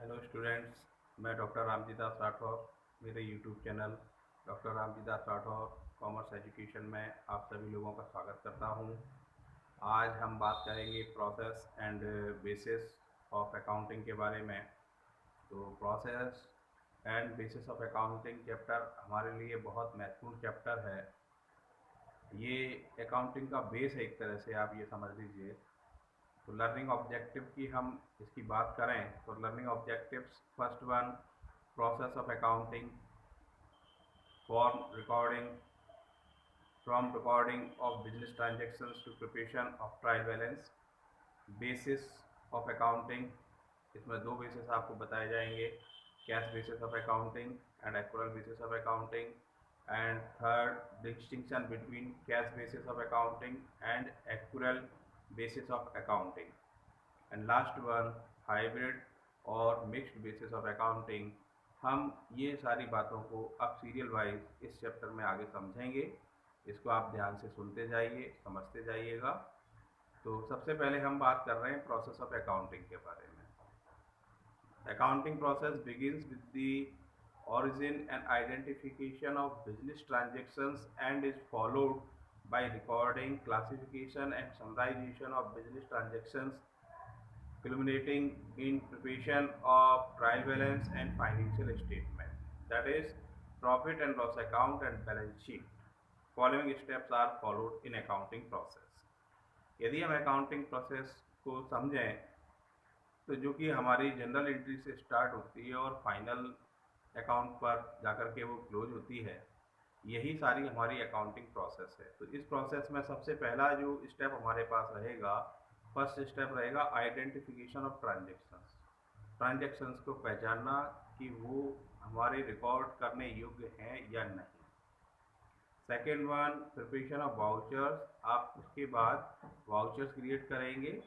Hello students, मैं doctor Ramji दास राठौर। मेरे YouTube channel doctor Ramji दास Rathore commerce education में आप सभी लोगों का स्वागत करता हूं। आज हम बात करेंगे process and bases of accounting के बारे में। तो process and bases of accounting chapter हमारे लिए बहुत महत्वपूर्ण चैप्टर है। ये अकाउंटिंग का बेस है, एक तरह से आप ये समझ लीजिए। तो लर्निंग ऑब्जेक्टिव की हम इसकी बात करें तो learning objectives, first one, process of accounting form recording from recording of business transactions to preparation of trial balance. Basis of accounting, इसमें दो बेसिस आपको बताए जाएंगे, cash basis of accounting and actual basis of accounting. And third, distinction between cash basis of accounting and actual basis of accounting. And last one, hybrid और mixed basis of accounting. हम ये सारी बातों को अब सीरियल वाइज इस chapter में आगे समझेंगे। इसको आप ध्यान से सुनते जाइए, समझते जाइएगा। तो सबसे पहले हम बात कर रहे हैं प्रोसेस ऑफ अकाउंटिंग के बारे में। Accounting process begins with the origin and identification of business transactions and is followed by recording, classification and summarization of business transactions, culminating in preparation of trial balance and financial statement, that is profit and loss account and balance sheet. Following steps are followed in accounting process. यदि हम accounting process को समझें तो जो कि हमारी general entry से start होती है और फाइनल अकाउंट पर जाकर के वो क्लोज होती है, यही सारी हमारी अकाउंटिंग प्रोसेस है। तो इस प्रोसेस में सबसे पहला जो स्टेप हमारे पास रहेगा, फर्स्ट स्टेप रहेगा आइडेंटिफिकेशन ऑफ ट्रांजेक्शंस। ट्रांजेक्शंस को पहचानना कि वो हमारे रिकॉर्ड करने योग्य हैं या नहीं। Second one, preparation of vouchers. आप उसके बाद वाउचर्स क्रिएट करेंगे।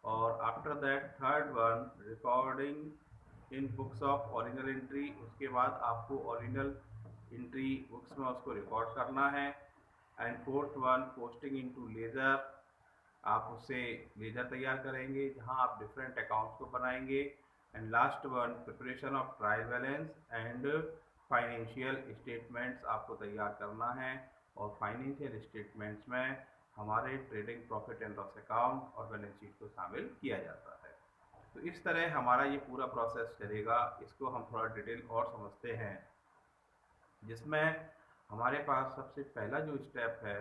और after that third one, recording in books of original entry. उसके बाद आपको ओरिजिनल एंट्री बुक्स में उसको रिकॉर्ड करना है। And fourth one, posting into ledger. आप उससे लेजर तैयार करेंगे जहां आप डिफरेंट अकाउंट्स को बनाएंगे। And last one, preparation of trial balance and financial statements आपको तैयार करना है। और फाइनेंशियल स्टेटमेंट्स में हमारे trading profit and loss account और बैलेंस शीट को शामिल किया जाता है। तो इस तरह हमारा ये पूरा प्रोसेस चलेगा। इसको हम थोड़ा डिटेल और समझते हैं, जिसमें हमारे पास सबसे पहला जो स्टेप है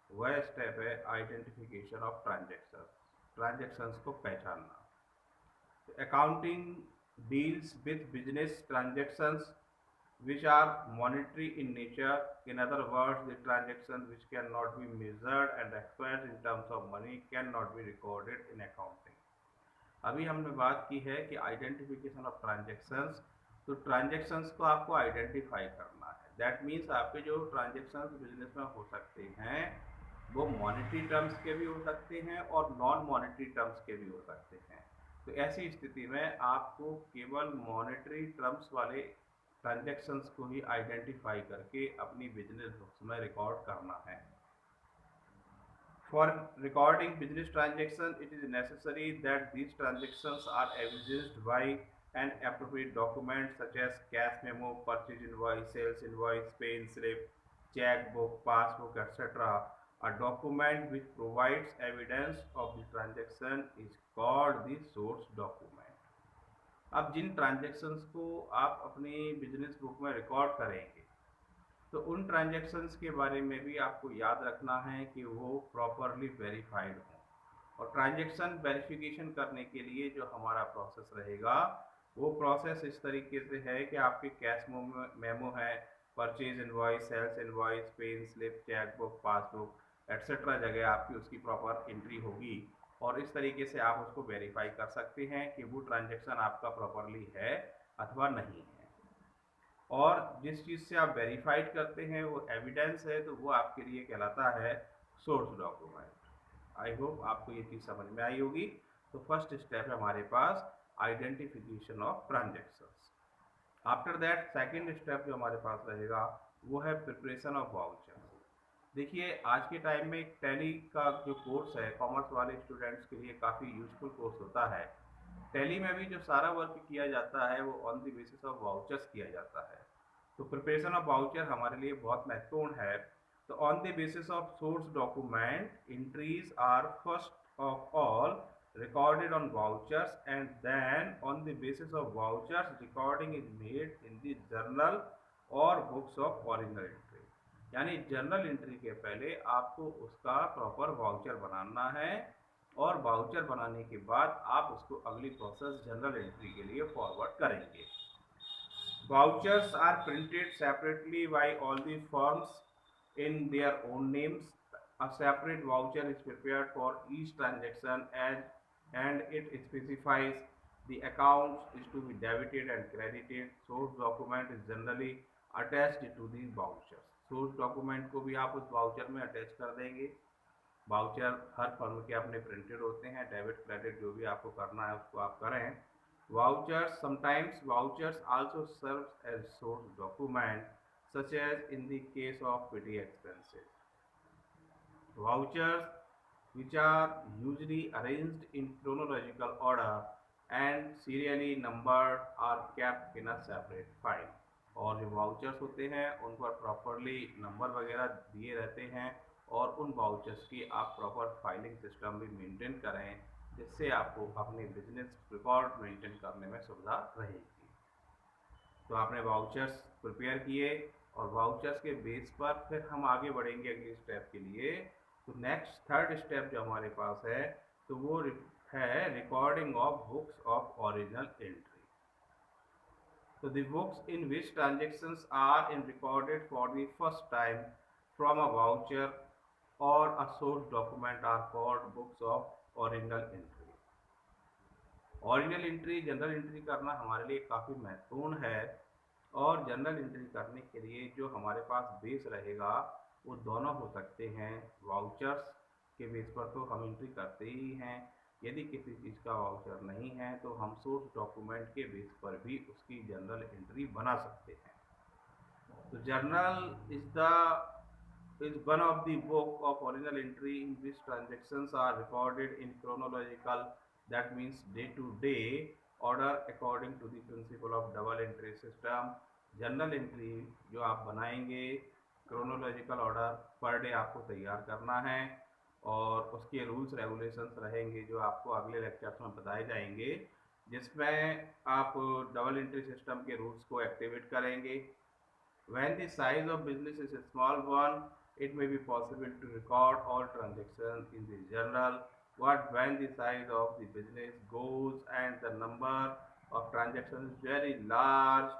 वह स्टेप है आइडेंटिफिकेशन ऑफ ट्रांजेक्शंस को पहचानना। Accounting deals with business transactions which are monetary in nature. In other words, the transactions which cannot be measured and expressed in terms of money cannot be recorded in accounting. अभी हमने बात की है कि identification of transactions. तो transactions को आपको identify करना है। दैट मीन्स आपके जो ट्रांजेक्शंस बिजनेस में हो सकते हैं वो मॉनेटरी टर्म्स के भी हो सकते हैं और नॉन मॉनेटरी टर्म्स के भी हो सकते हैं। तो ऐसी स्थिति में आपको केवल मॉनेटरी टर्म्स वाले ट्रांजेक्शंस को ही आइडेंटिफाई करके अपनी बिजनेस बुक्स में रिकॉर्ड करना है। For recording business transactions, it is necessary that these transactions are evidenced by an appropriate document such as cash memo, purchase invoice, sales invoice, pay slip, checkbook, passbook, etc. A document which provides evidence of the transaction is called the source document. अब जिन transactions को आप अपनी business book में record करेंगे तो उन transactions के बारे में भी आपको याद रखना है कि वो प्रॉपरली वेरीफाइड हों। और ट्रांजेक्शन वेरिफिकेशन करने के लिए जो हमारा प्रोसेस रहेगा वो प्रोसेस इस तरीके से है कि आपके कैश मेमो है, purchase invoice, sales invoice, pay slip, chequebook, passbook etcetera जगह आपकी उसकी प्रॉपर एंट्री होगी। और इस तरीके से आप उसको वेरीफाई कर सकते हैं कि वो ट्रांजेक्शन आपका प्रॉपरली है अथवा नहीं है। और जिस चीज़ से आप वेरीफाइड करते हैं वो एविडेंस है, तो वो आपके लिए कहलाता है सोर्स डॉक्यूमेंट। आई होप आपको ये चीज़ समझ में आई होगी। तो फर्स्ट स्टेप है हमारे पास identification of transactions. After that second step जो हमारे पास रहेगा वो है प्रिपरेशन ऑफ वाउचर्स। देखिए, आज के टाइम में टैली का जो कोर्स है कॉमर्स वाले स्टूडेंट्स के लिए काफ़ी यूजफुल कोर्स होता है। टैली में भी जो सारा वर्क किया जाता है वो on the basis of vouchers किया जाता है। तो प्रिपरेशन ऑफ वाउचर हमारे लिए बहुत महत्वपूर्ण है। तो on the basis of source document entries are first of all recorded on vouchers, and then on the basis of vouchers recording is made in the journal or books of original entry। यानी journal entry के पहले आपको उसका proper voucher बनाना है, और voucher बनाने के बाद आप उसको अगली प्रोसेस जनरल एंट्री के लिए फॉरवर्ड करेंगे। Vouchers are printed separately by all the firms in their own names. A separate voucher is prepared for each transaction and it specifies the accounts is to be debited and credited. Source document is generally attached to these vouchers। Source document को भी आप उस voucher में attach कर देंगे। Voucher हर firm के अपने printed होते हैं, डेबिट क्रेडिट जो भी आपको करना है उसको आप करें। Sometimes vouchers also serves as source document, such as in the case of petty expenses। Vouchers, which are usually arranged in chronological order and serially numbered, are kept in a separate file। और जो vouchers होते हैं उन पर properly number वगैरह दिए रहते हैं, और उन वाउचर्स की आप प्रॉपर फाइलिंग सिस्टम भी मेंटेन करें, जिससे आपको अपने बिजनेस रिकॉर्ड मेंटेन करने में सुविधा रहेगी। तो आपने वाउचर्स प्रिपेयर किए, और वाउचर्स के बेस पर फिर हम आगे बढ़ेंगे अगली स्टेप के लिए। तो नेक्स्ट थर्ड स्टेप जो हमारे पास है तो वो है recording of books of original entry. So the books in which transactions are in recorded for the first time from a voucher or a source document are called books of original entry। Original entry general entry करना हमारे लिए काफ़ी महत्वपूर्ण है, और general entry करने के लिए जो हमारे पास बेस रहेगा वो दोनों हो सकते हैं। वाउचर्स के बेस पर तो हम एंट्री करते ही हैं, यदि किसी चीज़ का वाउचर नहीं है तो हम सोर्स डॉक्यूमेंट के बेस पर भी उसकी जनरल एंट्री बना सकते हैं। तो journal is one of the book of original entry in which transactions are recorded in chronological, that means day to day order according to the principle of double entry system। General entry जो आप बनाएंगे chronological order per day आपको तैयार करना है, और उसके rules regulations रहेंगे जो आपको अगले लेक्चर्स में बताए जाएंगे, जिसमें आप डबल एंट्री सिस्टम के रूल्स को एक्टिवेट करेंगे। When the size of business is a small one, it may be possible to record all transactions in the journal, but when the size of the business goes and the number of transactions is very large,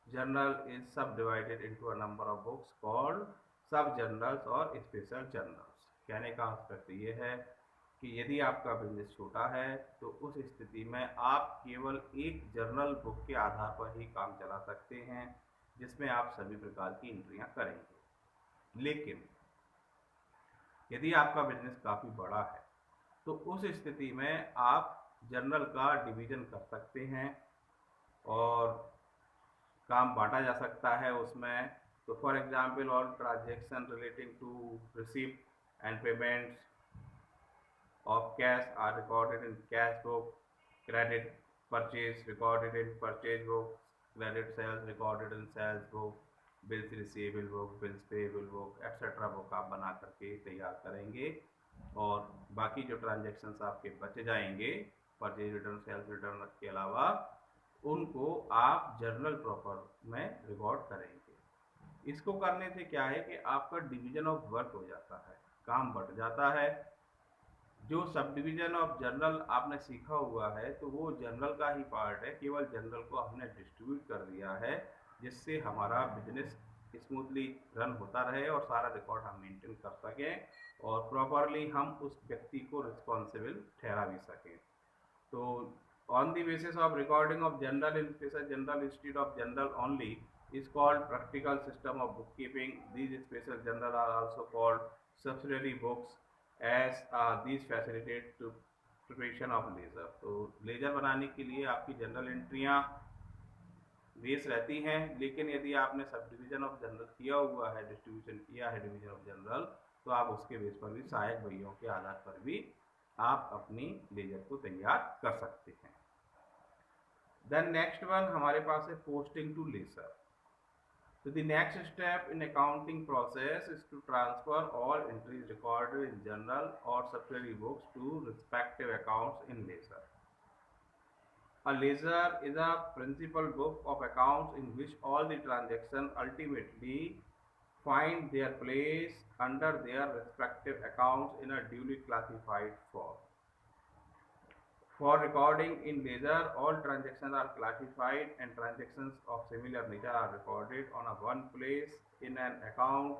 journal is subdivided into a number of books called सब journals और special journals। कहने का aspect ये है कि यदि आपका business छोटा है तो उस स्थिति में आप केवल एक जर्नल बुक के आधार पर ही काम चला सकते हैं, जिसमें आप सभी प्रकार की एंट्रियां करेंगे। लेकिन यदि आपका बिजनेस काफ़ी बड़ा है तो उस स्थिति में आप जर्नल का डिवीज़न कर सकते हैं और काम बांटा जा सकता है उसमें। तो for example all transaction relating to receipt and payments of cash are recorded in cash book, credit purchase recorded in purchase book, credit sales recorded in sales book, bills receivable book, bills payable book, etc. Book आप बना करके तैयार करेंगे, और बाकी जो transactions आपके बच जाएंगे परचेज रिटर्न सेल्स रिटर्न के अलावा, उनको आप जर्नल प्रॉपर में रिकॉर्ड करेंगे। इसको करने से क्या है कि आपका डिवीजन ऑफ वर्क हो जाता है, काम बढ़ जाता है। जो सब डिवीजन ऑफ जर्नल आपने सीखा हुआ है तो वो जर्नल का ही पार्ट है, केवल जर्नल को हमने डिस्ट्रीब्यूट कर दिया है, जिससे हमारा बिजनेस स्मूथली रन होता रहे और सारा रिकॉर्ड हम मेंटेन कर सकें और प्रॉपरली हम उस व्यक्ति को रिस्पॉन्सिबल ठहरा भी सकें। तो on the basis of recording of general in special general institute of general only is called practical system of bookkeeping। These special journal are also called subsidiary books as these facilitate to preparation of ledger। तो laser बनाने के लिए आपकी general एंट्रियाँ base रहती हैं, लेकिन यदि आपने सब डिवीजन ऑफ जनरल किया हुआ है, डिस्ट्रीब्यूशन किया है डिवीजन ऑफ जनरल, तो आप उसके बेस पर भी सहायक बहियों के आधार पर भी आप अपनी लेजर को तैयार कर सकते हैं। देन नेक्स्ट वन हमारे पास है posting to ledger. So the next step in accounting process is to transfer all entries recorded in journal or subsidiary books to respective accounts in ledger. A ledger is a principal book of accounts in which all the transactions ultimately find their place under their respective accounts in a duly classified form. For recording in ledger, all transactions are classified and transactions of similar nature are recorded on a one place in an account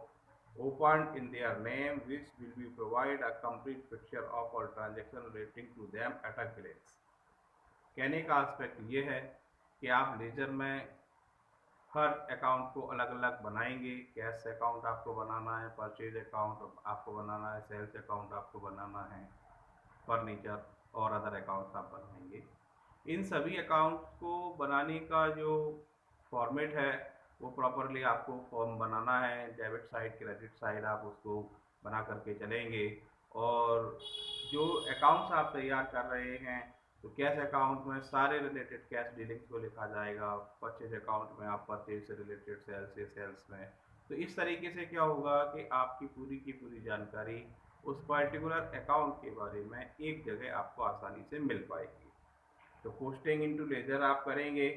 opened in their name, which will be provide a complete picture of all transactions relating to them at a glance. कहने का aspect ये है कि आप laser में हर account को अलग अलग बनाएंगे. कैश अकाउंट आपको बनाना है, परचेज अकाउंट आपको बनाना है, सेल्स अकाउंट आपको बनाना है, फर्नीचर और अदर अकाउंट्स आप बनाएंगे. इन सभी अकाउंट्स को बनाने का जो फॉर्मेट है वो प्रॉपरली आपको फॉर्म बनाना है. डेबिट साइड, क्रेडिट साइड आप उसको बना करके चलेंगे. और जो अकाउंट्स आप तैयार कर रहे हैं तो कैश अकाउंट में सारे रिलेटेड कैश डीलिंग्स को लिखा जाएगा. परचेज अकाउंट में आप परचेज से रिलेटेड सेल्स से सेल्स में. तो इस तरीके से क्या होगा कि आपकी पूरी की पूरी जानकारी उस पर्टिकुलर अकाउंट के बारे में एक जगह आपको आसानी से मिल पाएगी. तो पोस्टिंग इनटू लेजर आप करेंगे.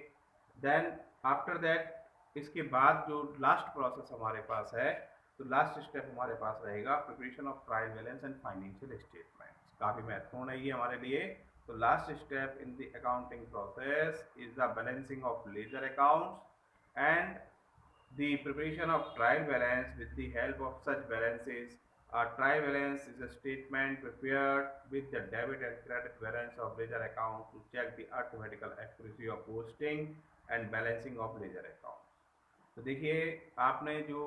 देन आफ्टर दैट इसके बाद जो लास्ट प्रोसेस हमारे पास है तो लास्ट स्टेप हमारे पास रहेगा preparation of trial balance and financial statements. काफ़ी महत्वपूर्ण है ये हमारे लिए. तो last step in the accounting process is the balancing of ledger accounts and the preparation of trial balance. With the help of such balances, a trial balance is a statement prepared with the debit and credit balance of ledger account to check the arithmetical accuracy of posting and balancing of ledger account. तो देखिए आपने जो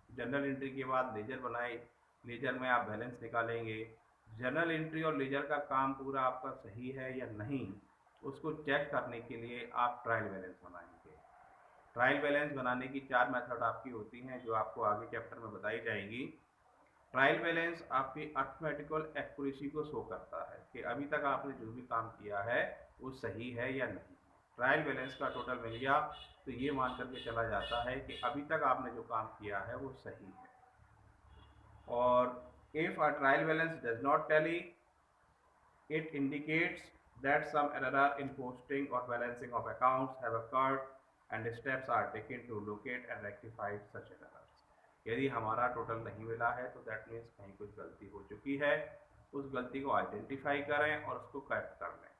general entry के बाद laser बनाई, laser में आप balance निकालेंगे. जनरल एंट्री और लेजर का काम पूरा आपका सही है या नहीं उसको चेक करने के लिए आप ट्रायल बैलेंस बनाएंगे. ट्रायल बैलेंस बनाने की 4 मेथड आपकी होती हैं जो आपको आगे चैप्टर में बताई जाएंगी. ट्रायल बैलेंस आपकी अर्थमेटिकल एक्यूरेसी को शो करता है कि अभी तक आपने जो भी काम किया है वो सही है या नहीं. ट्रायल बैलेंस का टोटल मिल गया तो ये मान करके चला जाता है कि अभी तक आपने जो काम किया है वो सही है. और if a trial balance does not tally it indicates that some error in posting or balancing of accounts have occurred and steps are taken to locate and rectify such errors. यदि हमारा टोटल नहीं मिला है तो that means कहीं कुछ गलती हो चुकी है. उस गलती को आइडेंटिफाई करें और उसको करेक्ट कर लें.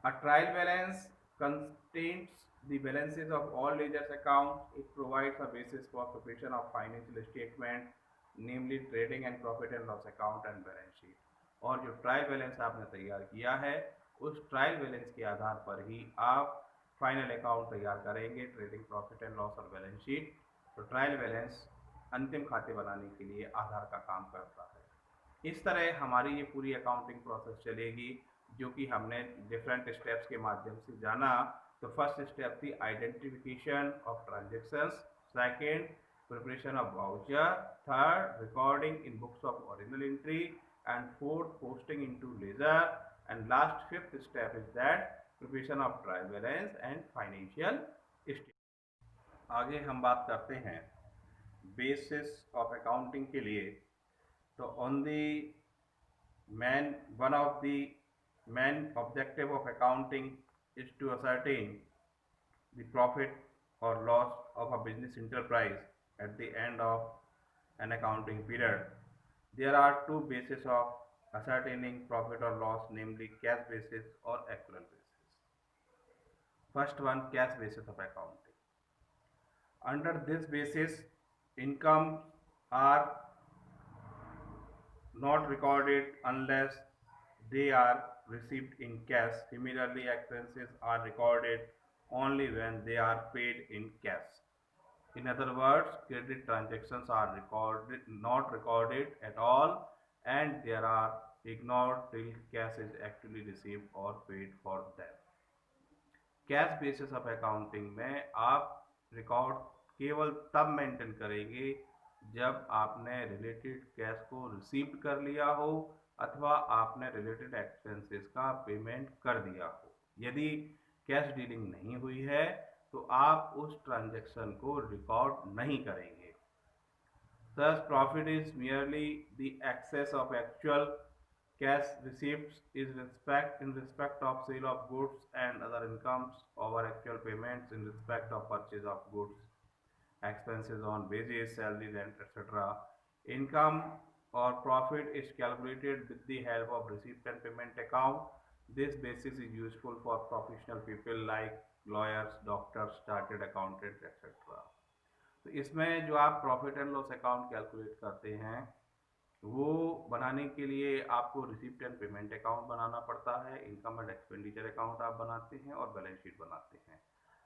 A trial balance contains the balances of all ledgers accounts. It provides a basis for preparation of financial statement, namely trading and profit and loss account and balance sheet. और जो trial balance आपने तैयार किया है उस trial balance के आधार पर ही आप फाइनल अकाउंट तैयार करेंगे, ट्रेडिंग, प्रॉफिट एंड लॉस और बैलेंस शीट. तो ट्रायल बैलेंस अंतिम खाते बनाने के लिए आधार का काम करता है. इस तरह हमारी ये पूरी अकाउंटिंग प्रोसेस चलेगी जो कि हमने डिफरेंट स्टेप्स के माध्यम से जाना. तो फर्स्ट स्टेप थी identification of transactions, second preparation of voucher, third recording in books of original entry, and fourth posting into ledger, and last fifth step is that preparation of trial balance and financial statement. आगे हम बात करते हैं basis of accounting के लिए. तो on the one of the main objective of accounting is to ascertain the profit or loss of a business enterprise at the end of an accounting period. There are two bases of ascertaining profit or loss, namely cash basis or accrual basis. First one, cash basis of accounting. Under this basis, income are not recorded unless they are received in cash. Similarly, expenses are recorded only when they are paid in cash. In other words, credit transactions are not recorded at all, and they are ignored till cash is actually received or paid for them. Cash basis of accounting में आप record केवल तब maintain करेंगे जब आपने related cash को receive कर लिया हो अथवा आपने रिलेटेड एक्सपेंसेस का पेमेंट कर दिया हो. यदि कैश डीलिंग नहीं हुई है तो आप उस ट्रांजैक्शन को रिकॉर्ड नहीं करेंगे। Thus, profit is merely the excess of actual cash receipts in respect of sale of goods and other incomes over actual payments in respect of purchase of goods, expenses on wages, salary, rent, etc. Income or profit is calculated with the help of receipt and payment account. This basis is useful for professional people like lawyers, doctors, chartered accountants, etc. तो इसमें जो आप profit and loss account calculate करते हैं वो बनाने के लिए आपको रिसिप्ट एंड पेमेंट अकाउंट बनाना पड़ता है, इनकम एंड एक्सपेंडिचर अकाउंट आप बनाते हैं और बैलेंस शीट बनाते हैं।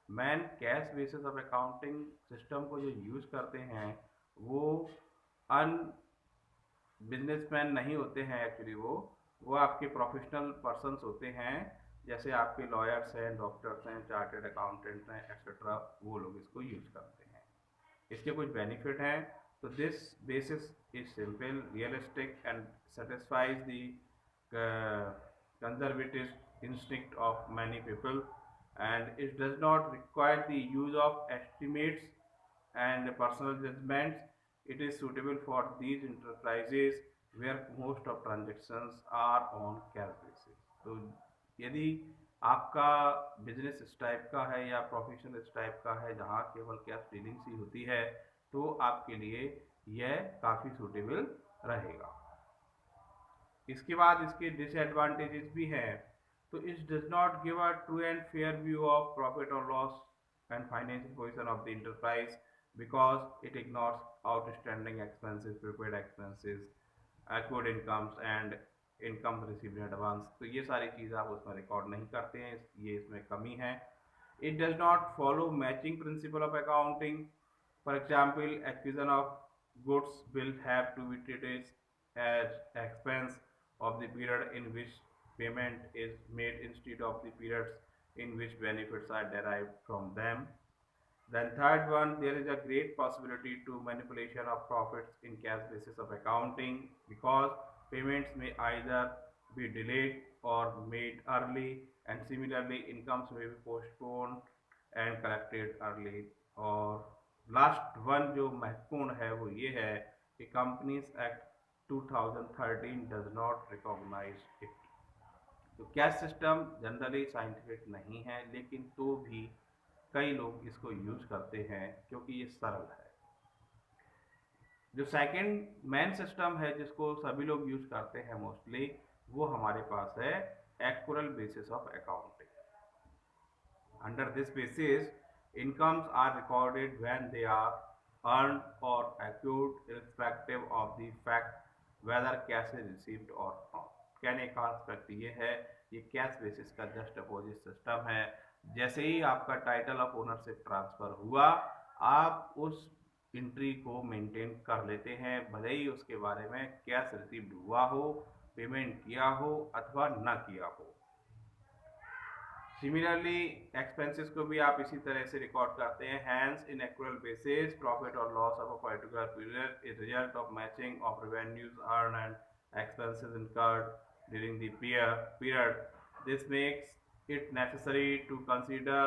Man cash basis of accounting system को जो यूज़ करते हैं वो अन बिजनेसमैन नहीं होते हैं एक्चुअली, वो आपके प्रोफेशनल पर्सन्स होते हैं, जैसे आपके लॉयर्स हैं, डॉक्टर्स हैं, चार्टेड अकाउंटेंट्स हैं एक्सेट्रा, वो लोग इसको यूज़ करते हैं। इसके कुछ बेनिफिट हैं। तो this basis is simple, realistic and satisfies the conservative instinct of many people and it does not require the use of estimates and personal judgments. It is suitable for these enterprises where most of transactions are on cash basis. तो यदि आपका business इस type का है या profession इस type का है जहाँ केवल कैश डीलिंग्स ही होती है तो आपके लिए यह काफ़ी सूटेबल रहेगा। इसके बाद इसके डिसएडवांटेजेस भी हैं। तो it does not give a true and fair view of profit और loss and financial position of the enterprise because it ignores outstanding expenses, prepaid expenses, accrued incomes and income received in advance। तो ये सारी चीज़ आप उसमें record नहीं करते हैं, ये इसमें कमी है। It does not follow matching principle of accounting. For example, acquisition of goods will have to be treated as expense of the period in which payment is made instead of the periods in which benefits are derived from them. Then third one, there is a great possibility to manipulation of profits in cash basis of accounting because payments may either be delayed or made early, and similarly incomes may be postponed and collected early। और last one जो महत्वपूर्ण है वो ये है कि companies act 2013 does not recognise it. तो cash system generally scientific नहीं है, लेकिन तो भी कई लोग इसको यूज करते हैं क्योंकि ये सरल है। जो सेकंड मेन सिस्टम है जिसको सभी लोग यूज करते हैं मोस्टली, वो हमारे पास है actual basis of accounting. Under this basis incomes are recorded when they are earned और accrued irrespective of the fact whether cash is received or not। कहने का एस्पेक्ट ये है, ये कैश बेसिस का जस्ट अपोजिट सिस्टम है। जैसे ही आपका टाइटल ऑफ ओनरशिप ट्रांसफर हुआ, आप उस एंट्री को मेंटेन कर लेते हैं, भले ही उसके बारे में कैश रिसीव्ड हुआ हो, पेमेंट किया हो अथवा ना किया हो। सिमिलरली एक्सपेंसेस को भी आप इसी तरह से रिकॉर्ड करते हैं। Hence in actual basis profit और loss of a particular period is result of matching of revenues earn and expenses incurred during the period. This makes it necessary to consider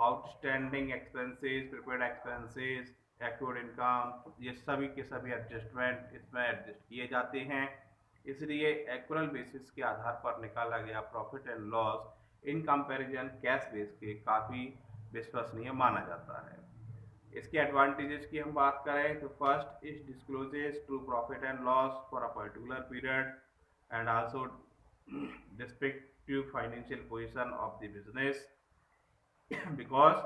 outstanding expenses, prepaid expenses, accrued income, ये सभी के सभी adjustment इसमें adjust किए जाते हैं। इसलिए actual basis के आधार पर निकाला गया profit and loss in comparison cash base के काफ़ी विश्वसनीय माना जाता है। इसके एडवांटेजेस की हम बात करें तो first is discloses true profit and loss for a particular period and also respective financial position of the business because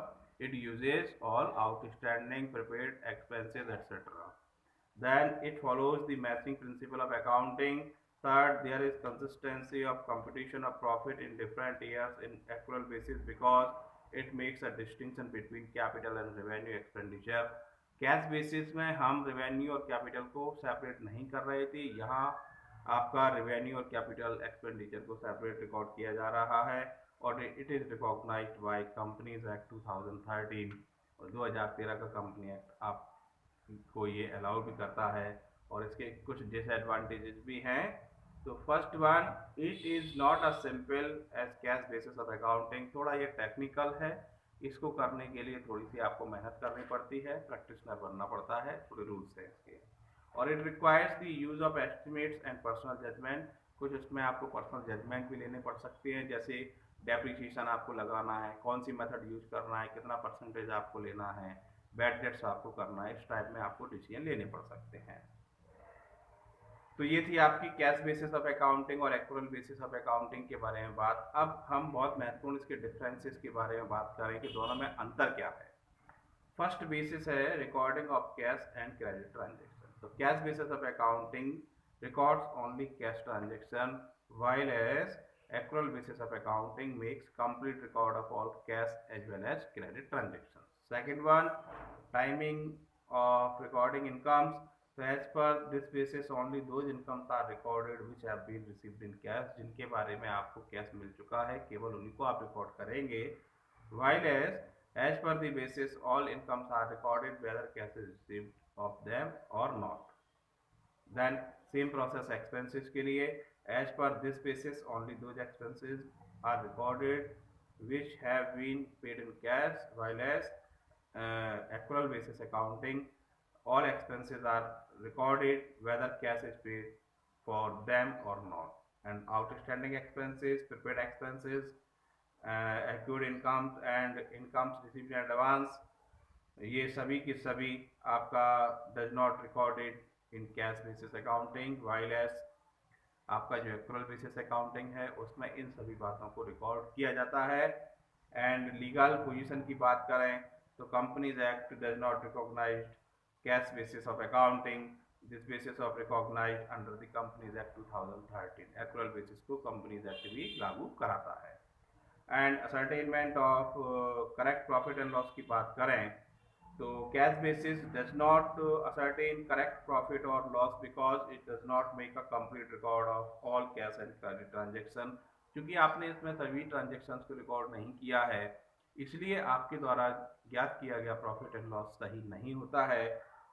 it uses all outstanding prepaid expenses etc. Then it follows the matching principle of accounting. Third, there is consistency of computation of profit in different years in accrual basis because it makes a distinction between capital and revenue expenditure। Cash basis में हम revenue और capital को separate नहीं कर रहे थे, यहाँ आपका रेवेन्यू और कैपिटल एक्सपेंडिचर को सेपरेट रिकॉर्ड किया जा रहा है और it is recognised by companies act 2013 और 2013 का कंपनी एक्ट आपको ये अलाउ भी करता है। और इसके कुछ डिसएडवांटेजेस भी हैं तो first one, it is not a simple as cash basis of accounting. थोड़ा ये टेक्निकल है, इसको करने के लिए थोड़ी सी आपको मेहनत करनी पड़ती है, प्रैक्टिशनर बनना पड़ता है, थोड़े रूल्स हैं इसके। और it requires the use of estimates and personal judgement. कुछ उसमें आपको पर्सनल जजमेंट भी लेने पड़ सकते हैं, जैसे डेप्रिसिएशन आपको लगाना है, कौन सी मेथड यूज करना है, कितना परसेंटेज आपको लेना है, बैड डेट्स आपको करना है, इस टाइप में आपको डिसीजन लेने पड़ सकते हैं। तो ये थी आपकी कैश बेसिस ऑफ अकाउंटिंग और एक्चुअल बेसिस ऑफ अकाउंटिंग के बारे में बात। अब हम बहुत महत्वपूर्ण इसके डिफरेंसेस के बारे में बात करें कि दोनों में अंतर क्या है। फर्स्ट बेसिस है recording of cash and credit transaction. तो cash basis of accounting records only cash transaction, while as accrual basis of accounting makes complete record of all cash as well as credit transactions. Second one, timing of recording incomes. So as per this basis only those incomes are recorded which have been received in cash. जिनके बारे में आपको cash मिल चुका है केवल उन्हीं को आप रिकॉर्ड करेंगे, while as per the basis all incomes are recorded whether cash is received of them or not. Then same process expenses के लिए, as per this basis only those expenses are recorded which have been paid in cash, while as accrual basis accounting all expenses are recorded whether cash is paid for them or not. And outstanding expenses, prepaid expenses, accrued incomes and incomes received in advance, ये सभी की सभी आपका does not recorded in cash basis accounting, while as आपका जो actual basis accounting है उसमें इन सभी बातों को रिकॉर्ड किया जाता है। एंड लीगल पोजीशन की बात करें तो companies act does not recognise cash basis of accounting, this basis of recognise under the companies act 2013। Actual basis को कंपनीज एक्ट भी लागू कराता है। And ascertainment of correct profit and loss की बात करें तो cash basis does not ascertain correct profit और loss because it does not make a complete record of all cash and credit transaction. क्योंकि आपने इसमें सभी ट्रांजेक्शन्स को रिकॉर्ड नहीं किया है, इसलिए आपके द्वारा ज्ञात किया गया प्रॉफिट एंड लॉस सही नहीं होता है।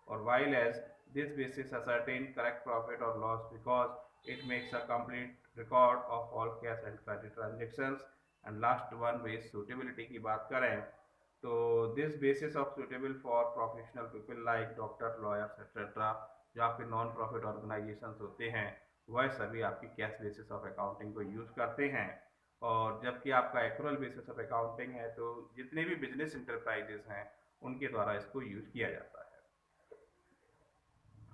और while as this basis ascertain correct profit or loss because it makes a complete record of all cash and credit transactions. And last one is suitability की बात करें तो this basis of suitable for professional people like doctor, lawyers etcetera, जो आपके non profit organisations होते हैं वह सभी आपकी कैश बेसिस ऑफ अकाउंटिंग को यूज़ करते हैं। और जबकि आपका एक्चुअल बेसिस ऑफ अकाउंटिंग है तो जितने भी बिजनेस इंटरप्राइजेस हैं उनके द्वारा इसको यूज़ किया जाता है।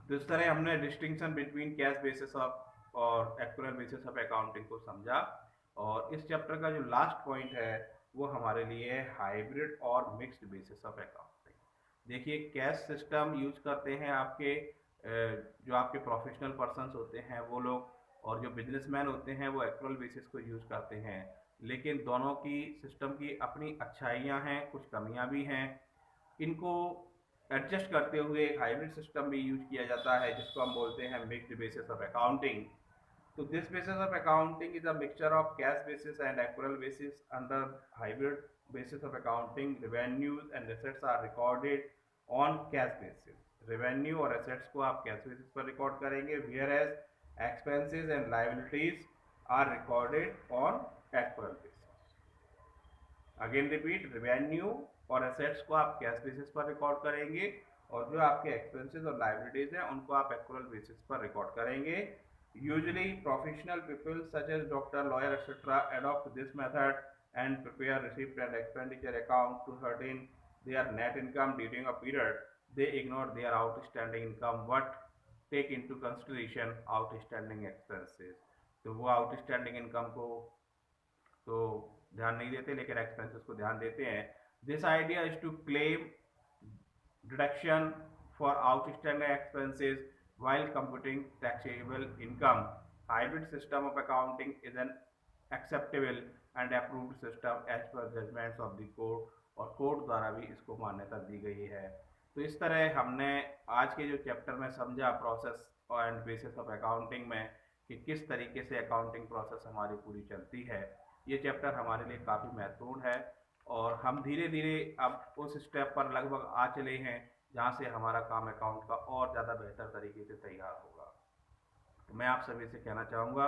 तो इस तरह हमने distinction between cash basis of और एक्चुअल बेसिस ऑफ अकाउंटिंग को समझा। और इस चैप्टर का जो लास्ट पॉइंट है वो हमारे लिए है हाइब्रिड और मिक्स्ड बेसिस ऑफ अकाउंटिंग। देखिए कैश सिस्टम यूज करते हैं आपके जो आपके प्रोफेशनल पर्सन्स होते हैं वो लोग, और जो बिजनेसमैन होते हैं वो एक्चुअल बेसिस को यूज करते हैं। लेकिन दोनों की सिस्टम की अपनी अच्छाइयाँ हैं, कुछ कमियाँ भी हैं। इनको एडजस्ट करते हुए एक हाइब्रिड सिस्टम भी यूज किया जाता है जिसको हम बोलते हैं mixed basis of accounting. So this basis of accounting is a mixture of cash basis and accrual basis. Under hybrid basis of accounting, revenues and assets are recorded on cash basis. Revenue और assets को आप cash basis पर record करेंगे, whereas expenses and liabilities are recorded on accrual basis. Again repeat, revenue और assets को आप cash basis पर record करेंगे और जो आपके expenses और liabilities हैं उनको आप accrual basis पर record करेंगे। Usually professional people such as doctor, lawyer, etc. adopt this method and prepare receipt and expenditure account to certain their net income during a period. They ignore their outstanding income but take into consideration outstanding expenses. तो वो outstanding income को तो ध्यान नहीं देते लेकिन expenses को ध्यान देते हैं। This idea is to claim deduction for outstanding expenses while computing taxable income. Hybrid system of accounting is an acceptable and approved system as per judgments of the court, और कोर्ट द्वारा भी इसको मान्यता दी गई है। तो इस तरह हमने आज के जो चैप्टर में समझा process and bases of accounting में कि किस तरीके से अकाउंटिंग प्रोसेस हमारी पूरी चलती है। ये चैप्टर हमारे लिए काफ़ी महत्वपूर्ण है और हम धीरे धीरे अब उस स्टेप पर लगभग आ चले हैं जहाँ से हमारा काम अकाउंट का और ज़्यादा बेहतर तरीके से तैयार होगा। तो मैं आप सभी से कहना चाहूँगा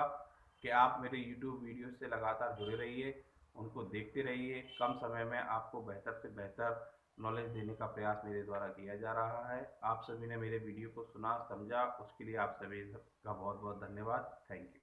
कि आप मेरे यूट्यूब वीडियो से लगातार जुड़े रहिए, उनको देखते रहिए। कम समय में आपको बेहतर से बेहतर नॉलेज देने का प्रयास मेरे द्वारा किया जा रहा है। आप सभी ने मेरे वीडियो को सुना, समझा, उसके लिए आप सभी का बहुत बहुत धन्यवाद। Thank you.